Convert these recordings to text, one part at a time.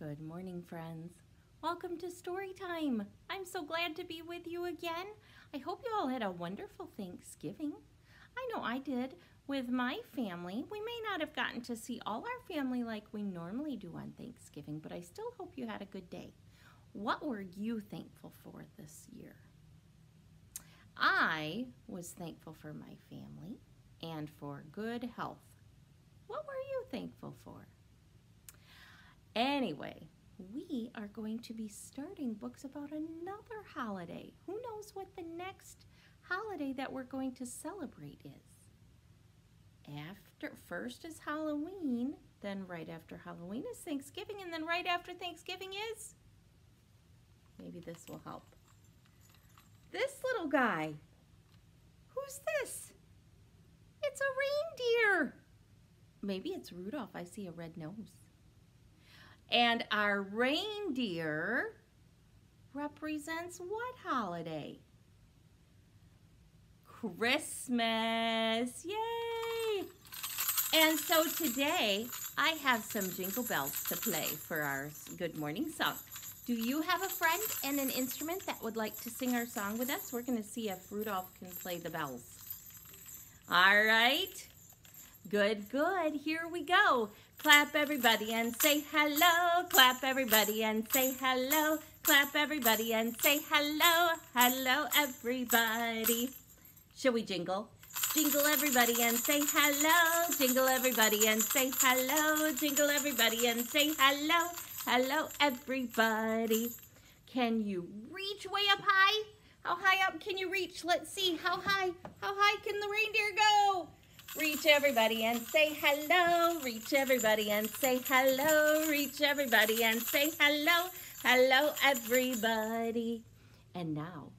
Good morning, friends. Welcome to Storytime. I'm so glad to be with you again. I hope you all had a wonderful Thanksgiving. I know I did with my family. We may not have gotten to see all our family like we normally do on Thanksgiving, but I still hope you had a good day. What were you thankful for this year? I was thankful for my family and for good health. What were you thankful for? Anyway, we are going to be starting books about another holiday. Who knows what the next holiday that we're going to celebrate is? First is Halloween, then right after Halloween is Thanksgiving, and then right after Thanksgiving is, maybe this will help, this little guy. Who's this? It's a reindeer. Maybe it's Rudolph. I see a red nose. And our reindeer represents what holiday? Christmas. Yay! And so today I have some jingle bells to play for our good morning song. Do you have a friend and an instrument that would like to sing our song with us? We're going to see if Rudolph can play the bells. All right. Good, good. Here we go. Clap everybody and say hello. Clap everybody and say hello. Clap everybody and say hello. Hello everybody. Shall we jingle? Jingle everybody and say hello. Jingle everybody and say hello. Jingle everybody and say hello. Hello everybody. Can you reach way up high? How high up can you reach? Let's see. How high can the reindeer go? Reach everybody and say hello. Reach everybody and say hello. Reach everybody and say hello. Hello everybody. And now,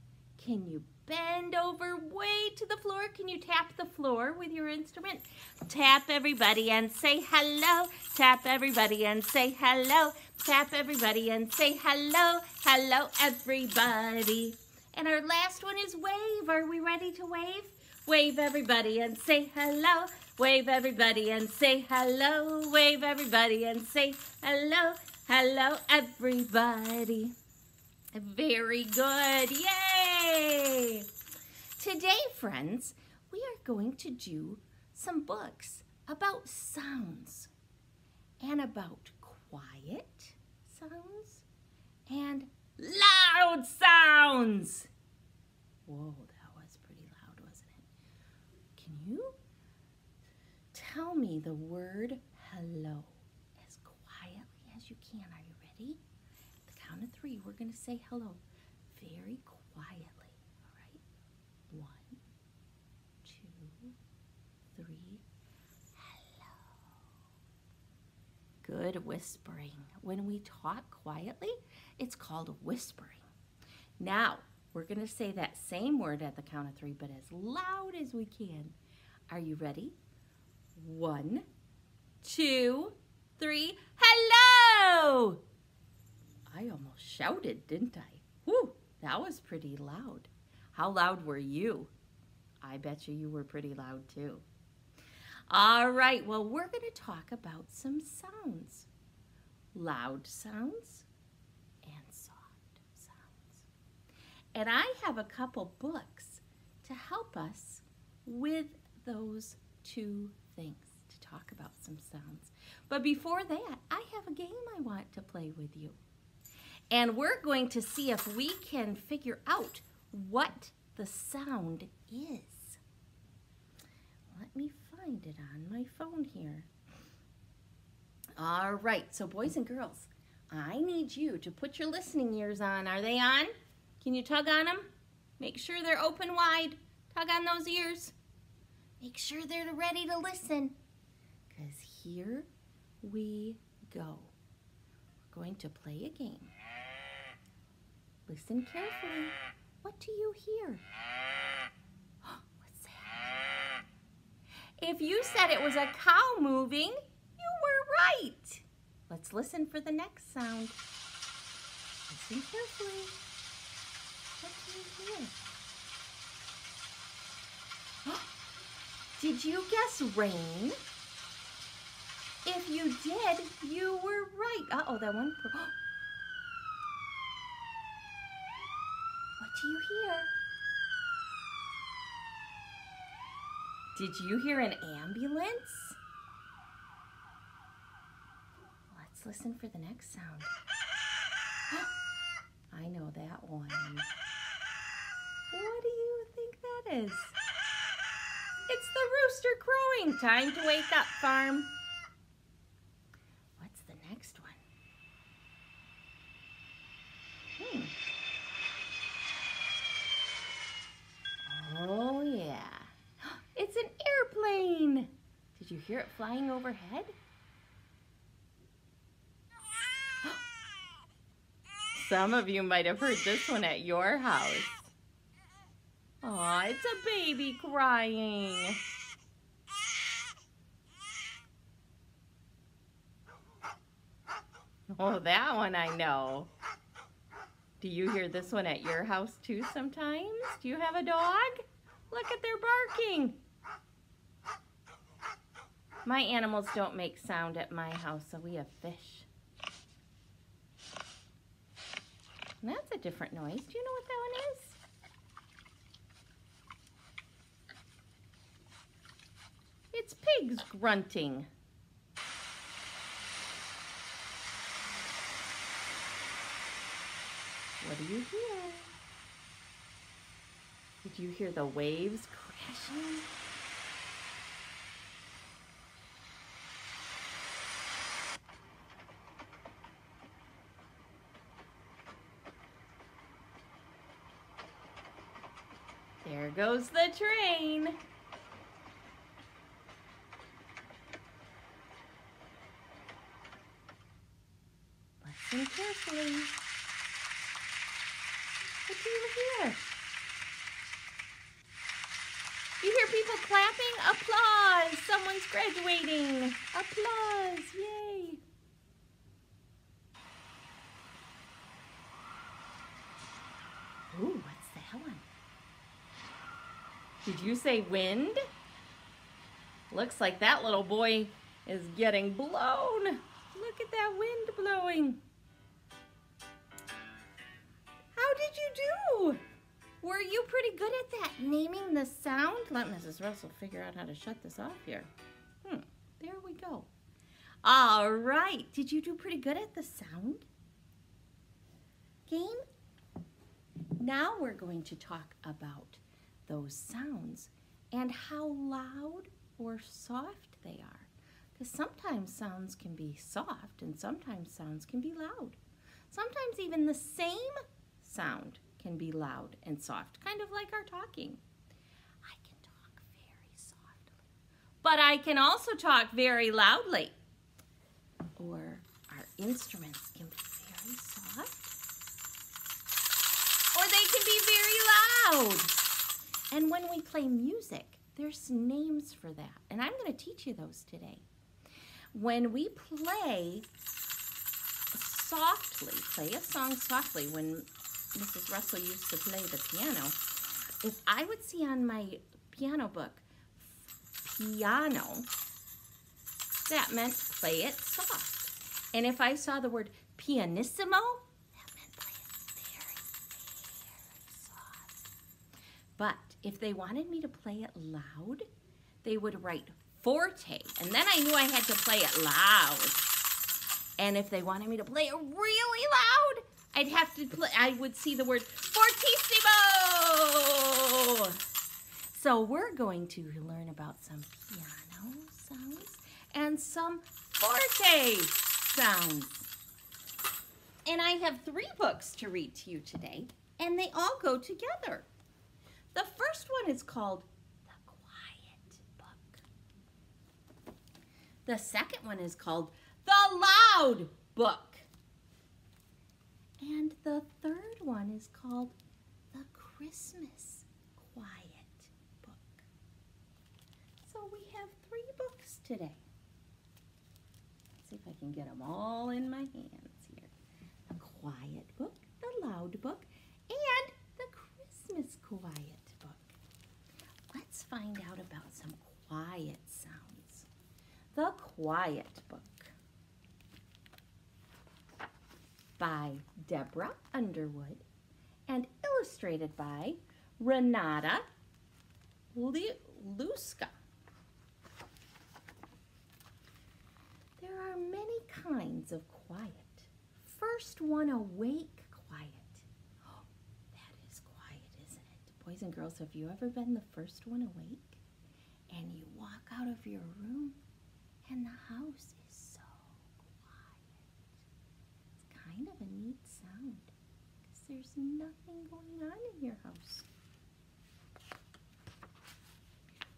can you bend over way to the floor? Can you tap the floor with your instrument? Tap everybody and say hello. Tap everybody and say hello. Tap everybody and say hello. Hello everybody. And our last one is wave. Are we ready to wave? Wave everybody and say hello. Wave everybody and say hello. Wave everybody and say hello. Hello everybody. Very good. Yay! Today, friends, we are going to do some books about sounds and about quiet sounds and loud sounds. Whoa, that was pretty loud, wasn't it? Can you tell me the word hello as quietly as you can? Are you ready? At the count of 3, we're going to say hello very quietly. All right? 1, 2, 3. Hello. Good whispering. When we talk quietly, it's called whispering. Now, we're going to say that same word at the count of 3, but as loud as we can. Are you ready? 1, 2, 3. Hello! I almost shouted, didn't I? Whew, that was pretty loud. How loud were you? I bet you were pretty loud too. All right, well, we're going to talk about some sounds. Loud sounds and soft sounds. And I have a couple books to help us with those two things, to talk about some sounds. But before that, I have a game I want to play with you. And we're going to see if we can figure out what the sound is. Let me find it on my phone here. All right, so boys and girls, I need you to put your listening ears on. Are they on? Can you tug on them? Make sure they're open wide. Tug on those ears. Make sure they're ready to listen. Because here we go. We're going to play a game. Listen carefully. What do you hear? What's that? If you said it was a cow moving, you were right. Let's listen for the next sound. Listen carefully. What do you hear? Did you guess rain? If you did, you were right. Uh-oh, that one. What do you hear? Did you hear an ambulance? Let's listen for the next sound. I know that one. What do you think that is? It's the rooster crowing. Time to wake up, farm. What's the next one? Oh, yeah. It's an airplane. Did you hear it flying overhead? Some of you might have heard this one at your house. Aw, it's a baby crying. Oh, that one I know. Do you hear this one at your house too sometimes? Do you have a dog? Look at their barking. My animals don't make sound at my house, so we have fish. And that's a different noise. Do you know what that one is? It's pigs grunting. What do you hear? Did you hear the waves crashing? There goes the train. Listen carefully. What do you hear? You hear people clapping? Applause! Someone's graduating. Applause! Yay! Ooh, what's that one? Did you say wind? Looks like that little boy is getting blown. Look at that wind blowing. How did you do? Were you pretty good at that, naming the sound? Let Mrs. Russell figure out how to shut this off here. There we go. All right. Did you do pretty good at the sound game? Now we're going to talk about those sounds and how loud or soft they are. Because sometimes sounds can be soft and sometimes sounds can be loud. Sometimes even the same sound can be loud and soft, kind of like our talking. I can talk very softly, but I can also talk very loudly. Or our instruments can be very soft, or they can be very loud. And when we play music, there's names for that, and I'm going to teach you those today. When we play softly, play a song softly, when Mrs. Russell used to play the piano, if I would see on my piano book, piano, that meant play it soft. And if I saw the word pianissimo, that meant play it very, very soft. But if they wanted me to play it loud, they would write forte, and then I knew I had to play it loud. And if they wanted me to play it really loud, I'd have to play, I would see the word fortissimo. So we're going to learn about some piano sounds and some forte sounds. And I have 3 books to read to you today, and they all go together. The first one is called The Quiet Book. The second one is called The Loud Book. And the third one is called The Christmas Quiet Book. So we have 3 books today. Let's see if I can get them all in my hands here. The Quiet Book, The Loud Book, and The Christmas Quiet Book. Let's find out about some quiet sounds. The Quiet Book. by Deborah Underwood and illustrated by Renata Luska. There are many kinds of quiet. First one, awake quiet. Oh, that is quiet, isn't it? Boys and girls, have you ever been the first one awake? And you walk out of your room and the house is so quiet. It's kind of a neat sound because there's nothing going on in your house.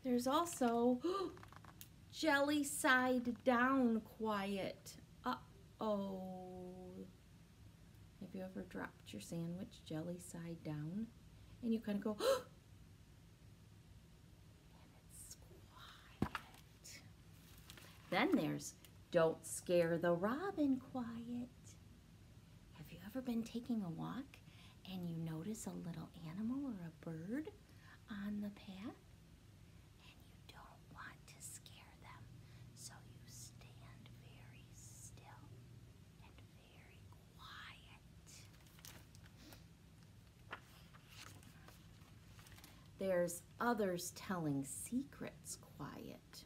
There's also jelly side down quiet. Uh-oh. Have you ever dropped your sandwich jelly side down? And you kind of go, and it's quiet. Then there's don't scare the robin quiet. Have you ever been taking a walk and you notice a little animal or a bird on the path? There's others telling secrets quiet.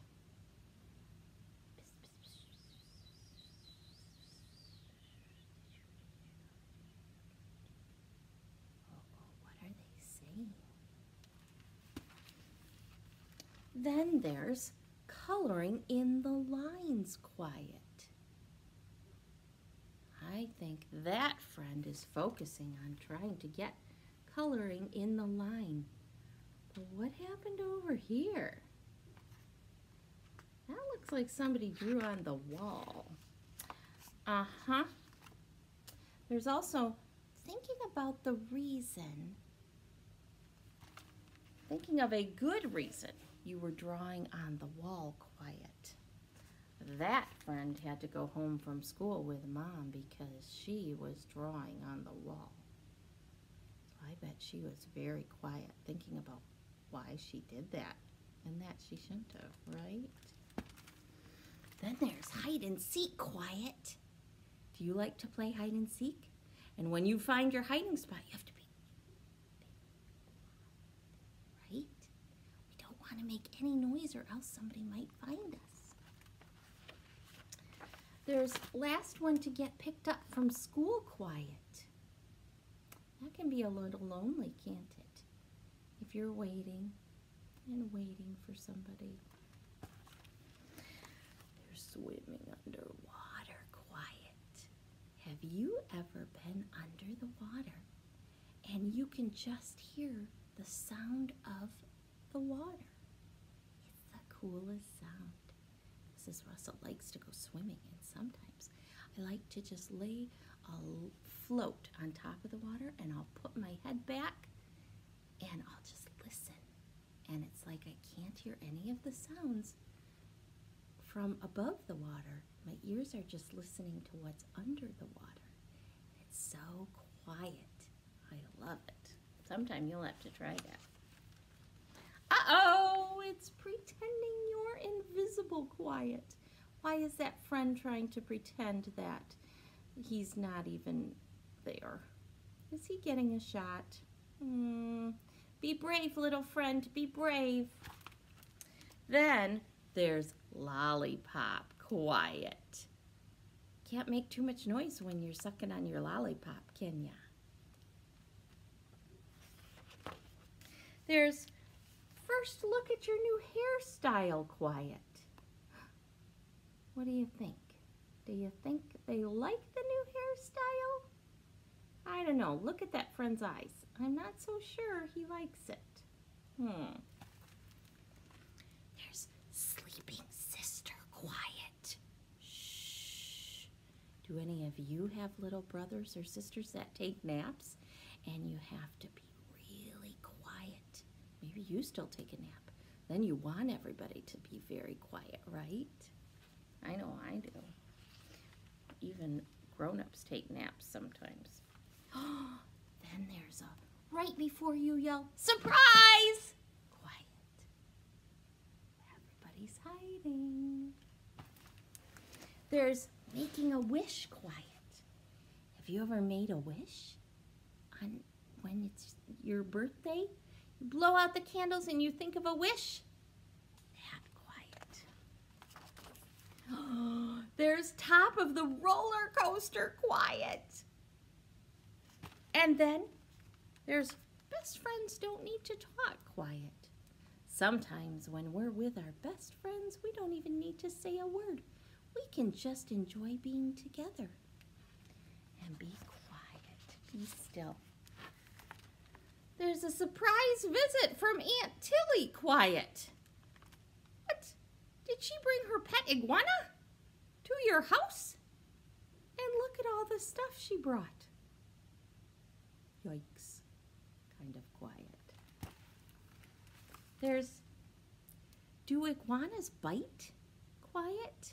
What are they saying? Then there's coloring in the lines quiet. I think that friend is focusing on trying to get coloring in the line. What happened over here? That looks like somebody drew on the wall. Uh-huh. There's also thinking about the reason, thinking of a good reason you were drawing on the wall quiet. That friend had to go home from school with Mom because she was drawing on the wall. So I bet she was very quiet thinking about why she did that and that she shouldn't have, right? Then there's hide and seek quiet. Do you like to play hide and seek? And when you find your hiding spot, you have to be right? We don't want to make any noise or else somebody might find us. There's last one to get picked up from school quiet. That can be a little lonely, can't it? If you're waiting and waiting for somebody. They're swimming underwater quiet. Have you ever been under the water and you can just hear the sound of the water? It's the coolest sound. Mrs. Russell likes to go swimming, and sometimes I like to just lay a float on top of the water and I'll put my head back and I'll just listen. And it's like I can't hear any of the sounds from above the water. My ears are just listening to what's under the water. It's so quiet. I love it. Sometime you'll have to try that. Uh-oh, it's pretending you're invisible quiet. Why is that friend trying to pretend that he's not even there? Is he getting a shot? Be brave, little friend, be brave. Then there's lollipop quiet. Can't make too much noise when you're sucking on your lollipop, can ya? There's first look at your new hairstyle quiet. What do you think? Do you think they like the new hairstyle? I don't know. Look at that friend's eyes. I'm not so sure he likes it. There's sleeping sister quiet. Shh. Do any of you have little brothers or sisters that take naps and you have to be really quiet? Maybe you still take a nap. Then you want everybody to be very quiet, right? I know I do. Even grown-ups take naps sometimes. Then there's a right before you yell, surprise! Quiet. Everybody's hiding. There's making a wish quiet. Have Have you ever made a wish on when it's your birthday? You blow out the candles and you think of a wish? That quiet. There's top of the roller coaster quiet. And then there's best friends don't need to talk quiet. Sometimes when we're with our best friends, we don't even need to say a word. We can just enjoy being together. And be quiet, be still. There's a surprise visit from Aunt Tilly quiet. What? Did she bring her pet iguana to your house? And look at all the stuff she brought. Yikes, kind of quiet. There's, do iguanas bite? Quiet?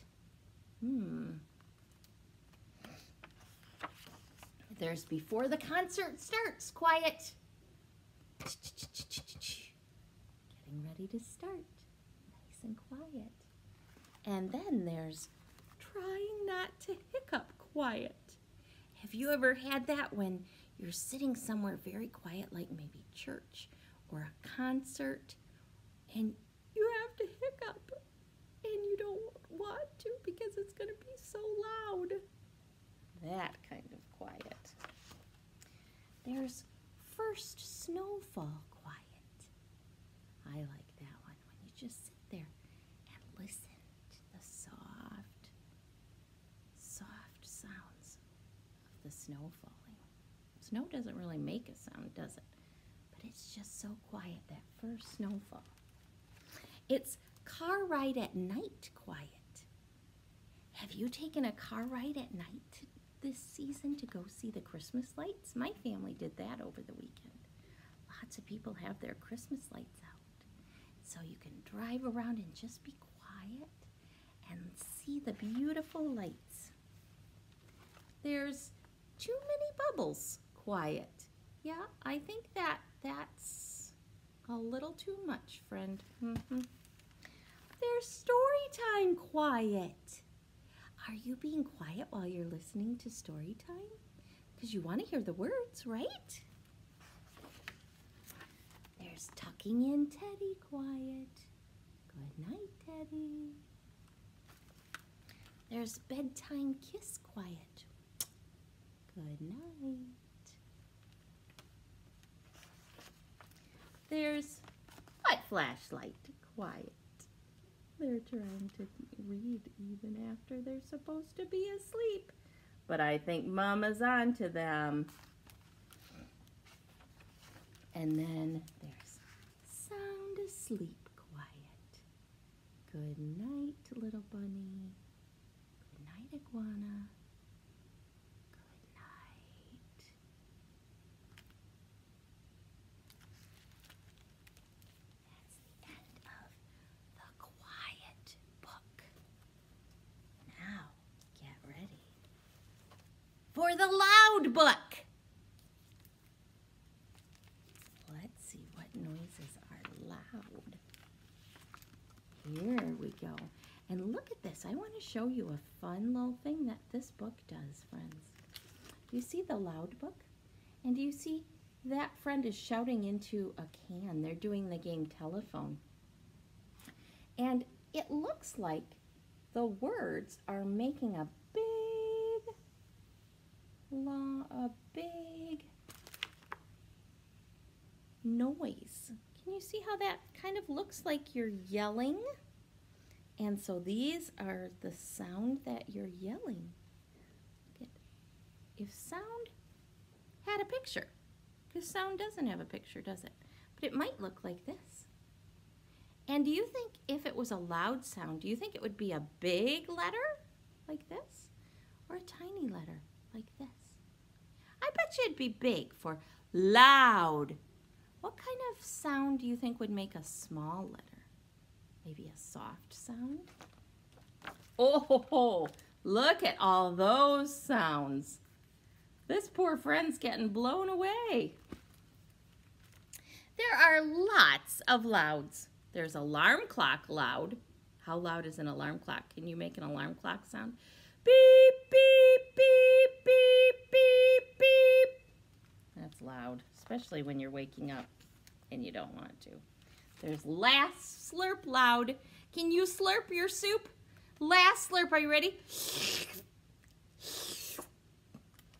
There's before the concert starts. Quiet. Getting ready to start. Nice and quiet. And then there's trying not to hiccup. Quiet. Have you ever had that when you're sitting somewhere very quiet, like maybe church or a concert, and you have to hiccup and you don't want to because it's going to be so loud? That kind of quiet. There's first snowfall quiet. I like that one, when you just sit there and listen to the soft sounds of the snow falling. Snow doesn't really make a sound, does it? But it's just so quiet, that first snowfall. It's car ride at night quiet. Have you taken a car ride at night this season to go see the Christmas lights? My family did that over the weekend. Lots of people have their Christmas lights out. So you can drive around and just be quiet and see the beautiful lights. There's too many bubbles quiet. Yeah, I think that's a little too much, friend. There's story time quiet. Are you being quiet while you're listening to story time? Because you want to hear the words, right? There's tucking in Teddy quiet. Good night, Teddy. There's bedtime kiss quiet. Good night. There's what flashlight quiet. They're trying to read even after they're supposed to be asleep. But I think Mama's on to them. And then there's sound asleep quiet. Good night, little bunny. Good night, iguana. Good night. That's the end of the quiet book. Now, get ready for the loud book. Let's see what noises are loud. Here we go. And look at this. I want to show you a fun little thing that this book does, friends. Do you see the loud book? And do you see that friend is shouting into a can? They're doing the game telephone. And it looks like the words are making a big noise. Can you see how that kind of looks like you're yelling? And so these are the sound that you're yelling. Look at, if sound had a picture, because sound doesn't have a picture, does it? But it might look like this. And do you think if it was a loud sound, do you think it would be a big letter like this or a tiny letter like this? I bet you it'd be big for loud. What kind of sound do you think would make a small letter? Maybe a soft sound? Oh, look at all those sounds. This poor friend's getting blown away. There are lots of louds. There's alarm clock loud. How loud is an alarm clock? Can you make an alarm clock sound? Beep, beep, beep, beep, beep. especially when you're waking up and you don't want to. There's last slurp loud. Can you slurp your soup? Last slurp, are you ready?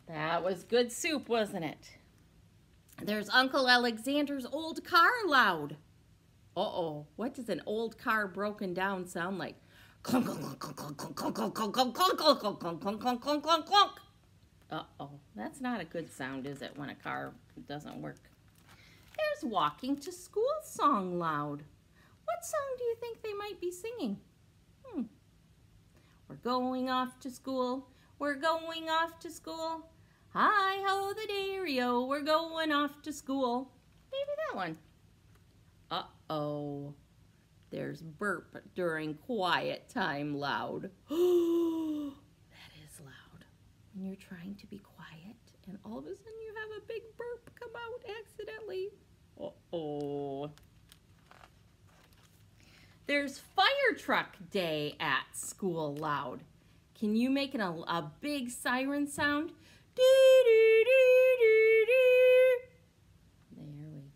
That was good soup, wasn't it? There's Uncle Alexander's old car loud. Uh-oh, what does an old car broken down sound like? Clunk, clunk, clunk, clunk, clunk, clunk, clunk, clunk, clunk, clunk, clunk, clunk, clunk, clunk, clunk, clunk, clunk. Uh-oh, that's not a good sound, is it, when a car doesn't work? There's walking to school song loud. What song do you think they might be singing? We're going off to school. We're going off to school. Hi-ho the dairy-o, we're going off to school. Maybe that one. Uh-oh. There's burp during quiet time loud. That is loud. When you're trying to be quiet and all of a sudden you have a big burp come out accidentally. Uh-oh. There's fire truck day at school loud. Can you make a big siren sound? There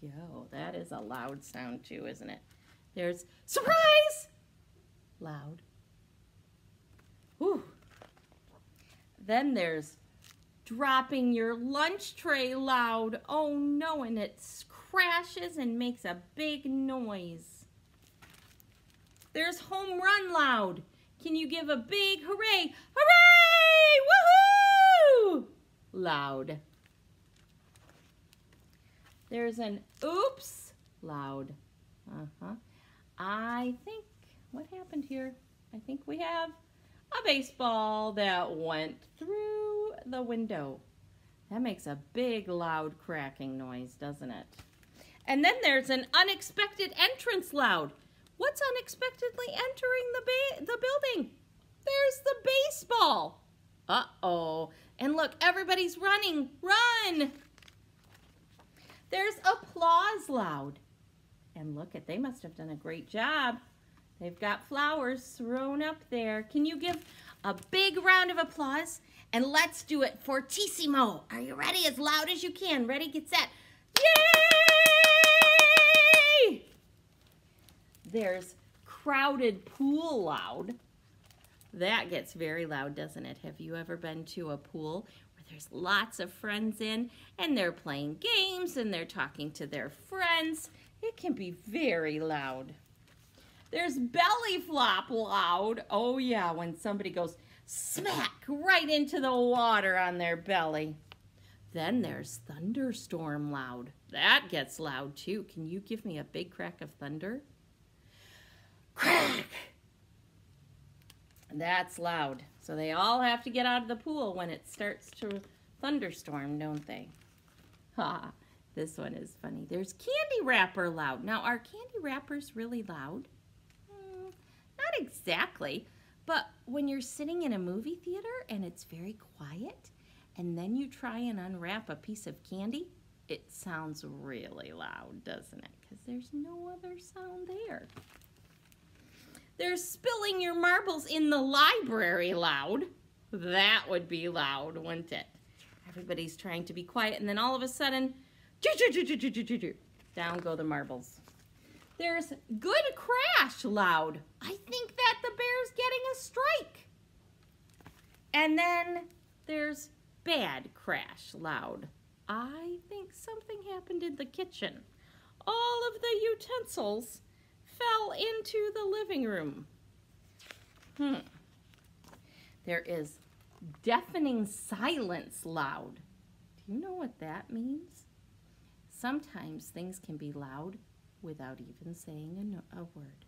we go. That is a loud sound too, isn't it? There's surprise! Loud. Whew. Then there's dropping your lunch tray loud. Oh no, and it crashes and makes a big noise. There's home run loud. Can you give a big hooray? Hooray! Woohoo! Loud. There's an oops loud. I think, what happened here? I think we have a baseball that went through the window. That makes a big loud cracking noise, doesn't it? And then there's an unexpected entrance loud. What's unexpectedly entering the building? There's the baseball. Uh-oh. And look, everybody's running. Run! There's applause loud. And look, they must have done a great job. They've got flowers thrown up there. Can you give a big round of applause? And let's do it fortissimo. Are you ready? As loud as you can. Ready, get set. Yay! There's crowded pool loud. That gets very loud, doesn't it? Have you ever been to a pool where there's lots of friends in and they're playing games and they're talking to their friends? It can be very loud. There's belly flop loud. Oh yeah, when somebody goes smack right into the water on their belly. Then there's thunderstorm loud. That gets loud too. Can you give me a big crack of thunder? Crack! That's loud. So they all have to get out of the pool when it starts to thunderstorm, don't they? Ha! This one is funny. There's candy wrapper loud. Now, are candy wrappers really loud? Not exactly. But when you're sitting in a movie theater and it's very quiet, and then you try and unwrap a piece of candy, it sounds really loud, doesn't it? Because there's no other sound there. There's spilling your marbles in the library loud. That would be loud, wouldn't it? Everybody's trying to be quiet, and then all of a sudden, down go the marbles. There's good crash loud. I think that the bear's getting a strike. And then there's bad crash loud. I think something happened in the kitchen. All of the utensils fell into the living room. There is deafening silence loud. Do you know what that means? Sometimes things can be loud without even saying a word.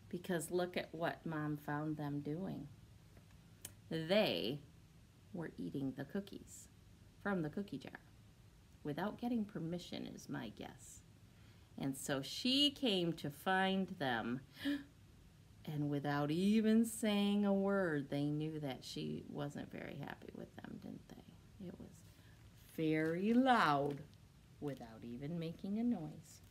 Because look at what Mom found them doing. They were eating the cookies from the cookie jar without getting permission, is my guess. And so she came to find them, and without even saying a word, they knew that she wasn't very happy with them, didn't they? It was very loud without even making a noise.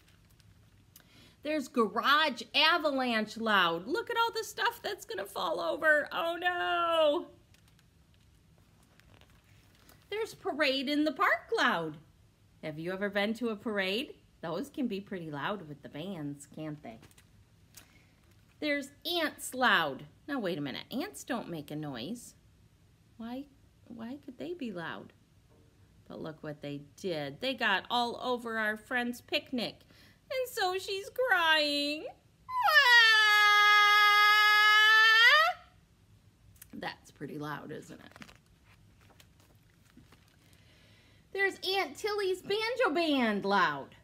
There's garage avalanche loud. Look at all the stuff that's going to fall over. Oh no! There's parade in the park loud. Have you ever been to a parade? Those can be pretty loud with the bands, can't they? There's ants loud. Now wait a minute, ants don't make a noise. Why could they be loud? But look what they did. They got all over our friend's picnic. And so she's crying. That's pretty loud, isn't it? There's Aunt Tilly's banjo band loud.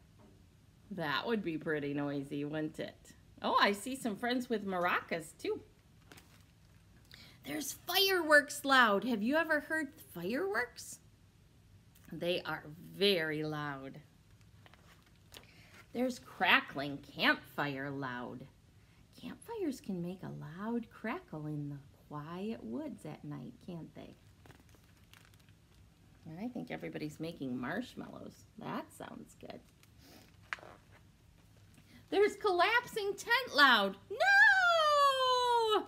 That would be pretty noisy, wouldn't it? Oh, I see some friends with maracas too. There's fireworks loud. Have you ever heard fireworks? They are very loud. There's crackling campfire loud. Campfires can make a loud crackle in the quiet woods at night, can't they? And I think everybody's making marshmallows. That sounds good. There's collapsing tent loud. No!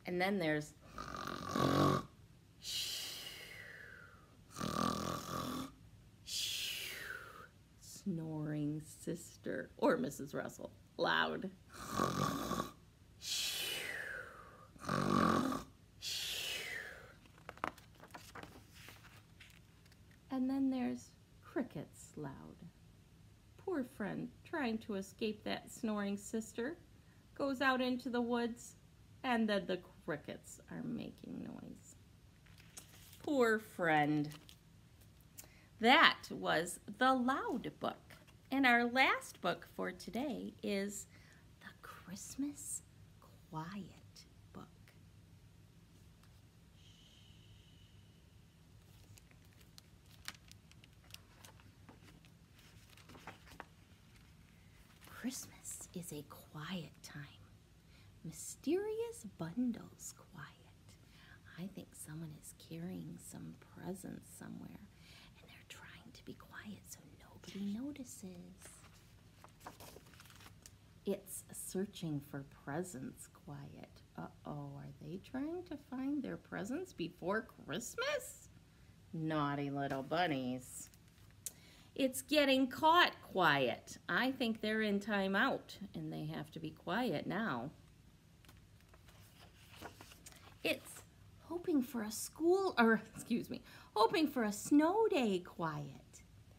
And then there's snoring sister or Mrs. Russell loud. And then there's crickets loud. Poor friend trying to escape that snoring sister goes out into the woods and then the crickets are making noise. Poor friend. That was the Loud book. And our last book for today is the Christmas Quiet book. Christmas is a quiet time. Mysterious bundles quiet. I think someone is carrying some presents somewhere and they're trying to be quiet so nobody notices. It's searching for presents quiet. Uh-oh, are they trying to find their presents before Christmas? Naughty little bunnies. It's getting caught quiet. I think they're in timeout and they have to be quiet now. It's hoping for a hoping for a snow day quiet.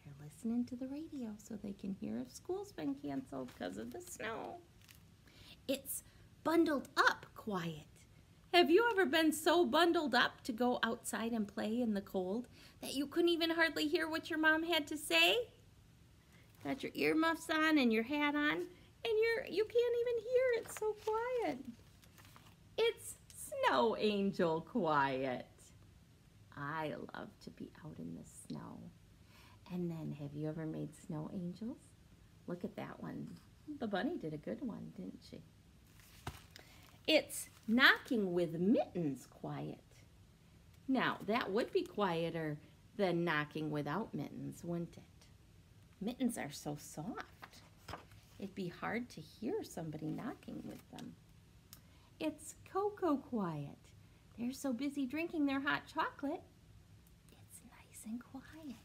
They're listening to the radio so they can hear if school's been canceled because of the snow. It's bundled up quiet. Have you ever been so bundled up to go outside and play in the cold that you couldn't even hardly hear what your mom had to say? Got your earmuffs on and your hat on, and you can't even hear. It's so quiet. It's snow angel quiet. I love to be out in the snow. And then, have you ever made snow angels? Look at that one. The bunny did a good one, didn't she? It's knocking with mittens quiet. Now, that would be quieter than knocking without mittens, wouldn't it? Mittens are so soft. It'd be hard to hear somebody knocking with them. It's cocoa quiet. They're so busy drinking their hot chocolate. It's nice and quiet.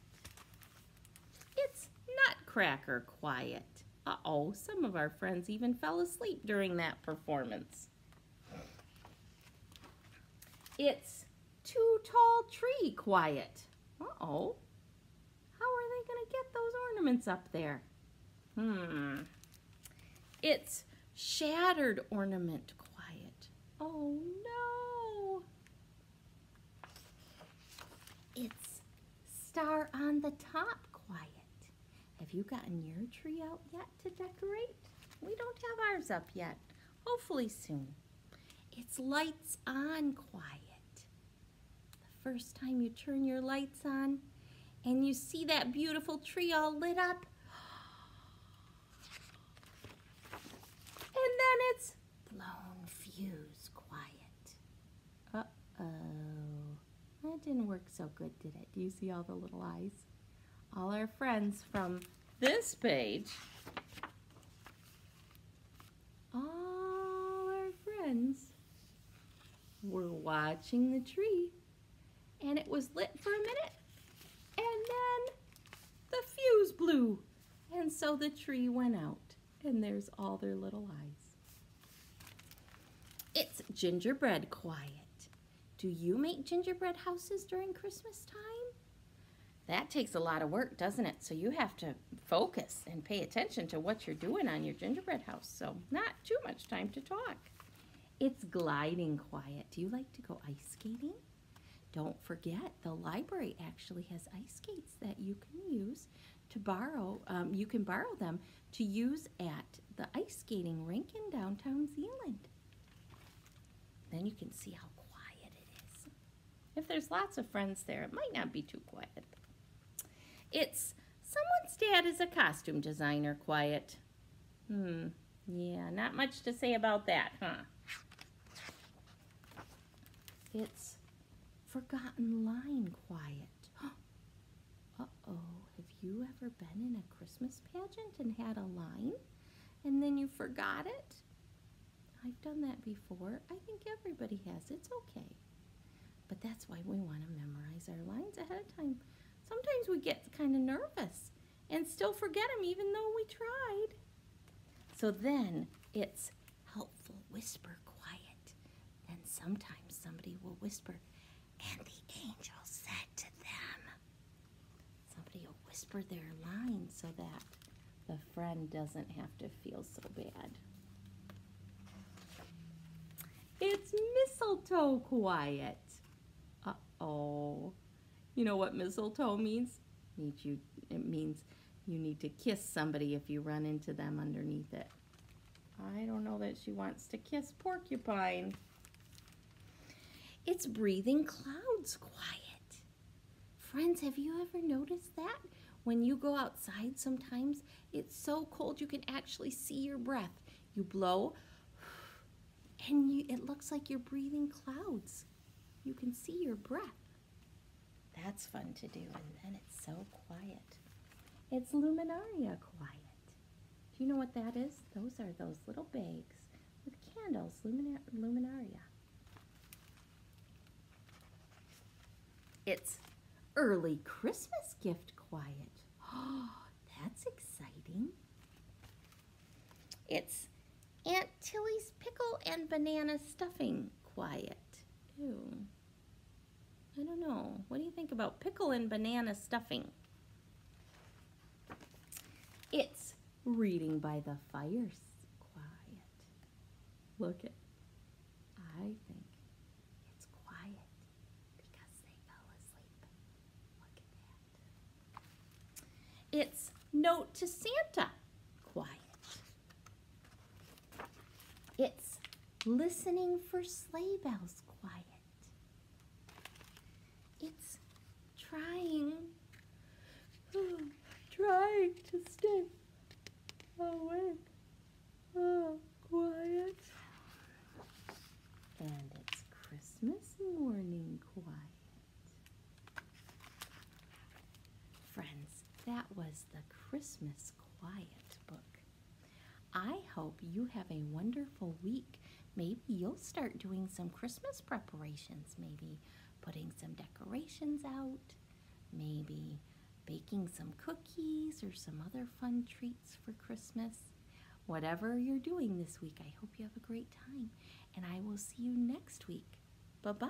It's nutcracker quiet. Uh-oh, some of our friends even fell asleep during that performance. It's too tall tree quiet. Uh-oh. How are they going to get those ornaments up there? It's shattered ornament quiet. Oh no. It's star on the top quiet. Have you gotten your tree out yet to decorate? We don't have ours up yet. Hopefully soon. It's lights on quiet. The first time you turn your lights on and you see that beautiful tree all lit up, and then it's blown fuse quiet. Uh-oh. That didn't work so good, did it? Do you see all the little eyes? All our friends from this page, all our friends were watching the tree, and it was lit for a minute, and then so the tree went out, and there's all their little eyes. It's gingerbread quiet. Do you make gingerbread houses during Christmas time? That takes a lot of work, doesn't it? So you have to focus and pay attention to what you're doing on your gingerbread house. So not too much time to talk. It's gliding quiet. Do you like to go ice skating? Don't forget, the library actually has ice skates that you can use to borrow. You can borrow them to use at the ice skating rink in downtown Zeeland. Then you can see how quiet it is. If there's lots of friends there, it might not be too quiet. It's someone's dad is a costume designer quiet. Yeah, not much to say about that, huh? It's forgotten line quiet. Uh-oh, have you ever been in a Christmas pageant and had a line and then you forgot it? I've done that before. I think everybody has. It's okay. But that's why we want to memorize our lines ahead of time. Sometimes we get kind of nervous and still forget them even though we tried. So then it's helpful whisper quiet. Then sometimes somebody will whisper, and the angel said to them. Somebody will whisper their line so that the friend doesn't have to feel so bad. It's mistletoe quiet. Uh-oh. You know what mistletoe means? It means you need to kiss somebody if you run into them underneath it. I don't know that she wants to kiss Porcupine. It's breathing clouds quiet. Friends, have you ever noticed that? When you go outside sometimes, it's so cold you can actually see your breath. You blow, and it looks like you're breathing clouds. You can see your breath. That's fun to do, and then it's so quiet. It's luminaria quiet. Do you know what that is? Those are those little bags with candles, luminaria. It's early Christmas gift quiet. Oh, that's exciting. It's Aunt Tilly's pickle and banana stuffing quiet. Ew. I don't know. What do you think about pickle and banana stuffing? It's reading by the fire quiet. Look at, I think it's quiet because they fell asleep. Look at that. It's note to Santa quiet. It's listening for sleigh bells quiet. It's trying to stay awake. Oh, quiet. And it's Christmas morning quiet. Friends, that was the Christmas Quiet book. I hope you have a wonderful week. Maybe you'll start doing some Christmas preparations, maybe putting some decorations out, maybe baking some cookies or some other fun treats for Christmas. Whatever you're doing this week, I hope you have a great time, and I will see you next week. Bye-bye.